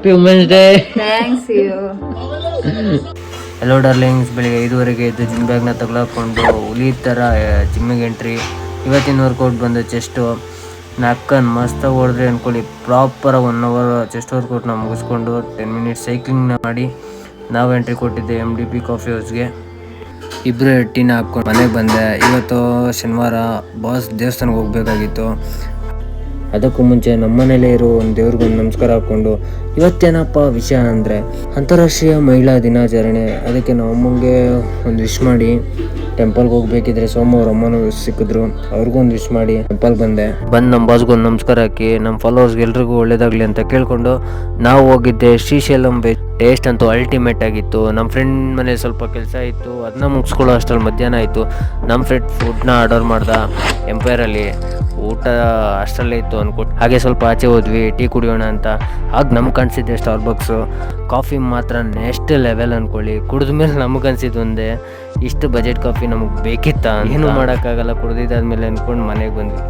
Happy women's day. Thanks you. Hello darlings, ಬೆಳಿಗ್ಗೆ 5:30 ಎದ್ದು gym ಬ್ಯಾಗ್ನ ತಗೊಳಕೊಂಡು ಹುಲಿ ಥರ ಜಿಮ್ಮಿಗೆ ಎಂಟ್ರಿ. ಇವತ್ತಿನ ವರ್ಕೌಟ್ ಬಂದು ಚೆಸ್ಟು. ನಾಲ್ಕನ್ ಮಸ್ತಾಗಿ ಹೊಡೆದ್ರೆ ಅಂದ್ಕೊಳ್ಳಿ, ಪ್ರಾಪರಾಗಿ 1 hour ಚೆಸ್ಟ್ ವರ್ಕೌಟ್ನ ಮುಗಿಸ್ಕೊಂಡು 10 minutes ಸೈಕ್ಲಿಂಗ್ನ ಮಾಡಿ ನಾವು ಎಂಟ್ರಿ ಕೊಟ್ಟಿದ್ದೆ MDP ಕಾಫಿ ಹೌಸ್ಗೆ. ಇಬ್ಬರು ಟೀನ ಹಾಕ್ಕೊಂಡು ಮನೆಗೆ ಬಂದೆ. ಇವತ್ತು ಶನಿವಾರ, ಬಾಸ್ ದೇವಸ್ಥಾನಕ್ಕೆ ಹೋಗ್ಬೇಕಾಗಿತ್ತು. ಅದಕ್ಕೂ ಮುಂಚೆ ನಮ್ಮನೇಲೇ ಇರೋ ಒಂದು ದೇವ್ರಿಗೊಂದು ನಮಸ್ಕಾರ ಹಾಕ್ಕೊಂಡು, ಇವತ್ತೇನಪ್ಪ ವಿಷಯ ಅಂದರೆ ಅಂತಾರಾಷ್ಟ್ರೀಯ ಮಹಿಳಾ ದಿನಾಚರಣೆ. ಅದಕ್ಕೆ ನಾವು ಅಮ್ಮಂಗೆ ಒಂದು ವಿಶ್ ಮಾಡಿ ಟೆಂಪಲ್ಗೆ ಹೋಗ್ಬೇಕಿದ್ರೆ ಸೋಮವಾರ ಅಮ್ಮನೂ ಸಿಕ್ಕಿದ್ರು, ಅವ್ರಿಗೊಂದು ವಿಶ್ ಮಾಡಿ ಟೆಂಪಲ್ಗೆ ಬಂದೆ. ನಮ್ಮ ಬಾಸ್ಗೊಂದು ನಮಸ್ಕಾರ ಹಾಕಿ ನಮ್ಮ ಫಾಲೋವರ್ಸ್ಗೆ ಎಲ್ರಿಗೂ ಒಳ್ಳೇದಾಗಲಿ ಅಂತ ಕೇಳ್ಕೊಂಡು ನಾವು ಹೋಗಿದ್ದೆ ಶ್ರೀಶೈಲಂ ಬೀಚ್. ಟೇಸ್ಟ್ ಅಂತೂ ಅಲ್ಟಿಮೇಟ್ ಆಗಿತ್ತು. ನಮ್ಮ ಫ್ರೆಂಡ್ ಮನೇಲಿ ಸ್ವಲ್ಪ ಕೆಲಸ ಇತ್ತು, ಅದನ್ನ ಮುಗಿಸ್ಕೊಳ್ಳೋ ಅಷ್ಟರಲ್ಲಿ ಮಧ್ಯಾಹ್ನ ಆಯಿತು. ನಮ್ಮ ಫ್ರೆಂಡ್ ಫುಡ್ನ ಆರ್ಡರ್ ಮಾಡ್ದ ಎಂಪೈರಲ್ಲಿ. ಊಟ ಅಷ್ಟರಲ್ಲೇ ಇತ್ತು ಅಂದ್ಕೊಟ್ಟು ಹಾಗೆ ಸ್ವಲ್ಪ ಆಚೆ ಹೋದ್ವಿ ಟೀ ಕುಡಿಯೋಣ ಅಂತ. ಆಗ ನಮ್ಗೆ ಕಾಣಿಸಿದ್ದೆ ಸ್ಟಾರ್ಬಕ್ಸು. ಕಾಫಿ ಮಾತ್ರ ನೆಕ್ಸ್ಟ್ ಲೆವೆಲ್ ಅಂದ್ಕೊಳ್ಳಿ. ಕುಡಿದ್ಮೇಲೆ ನಮಗೆ ಅನಿಸಿದ್ದು ಒಂದೇ, ಇಷ್ಟು ಬಜೆಟ್ ಕಾಫಿ ನಮಗೆ ಬೇಕಿತ್ತ, ಏನೂ ಮಾಡೋಕ್ಕಾಗಲ್ಲ ಕುಡ್ದಿದ್ದಾದ್ಮೇಲೆ ಅಂದ್ಕೊಂಡು ಮನೆಗೆ ಬಂದ್ವಿ.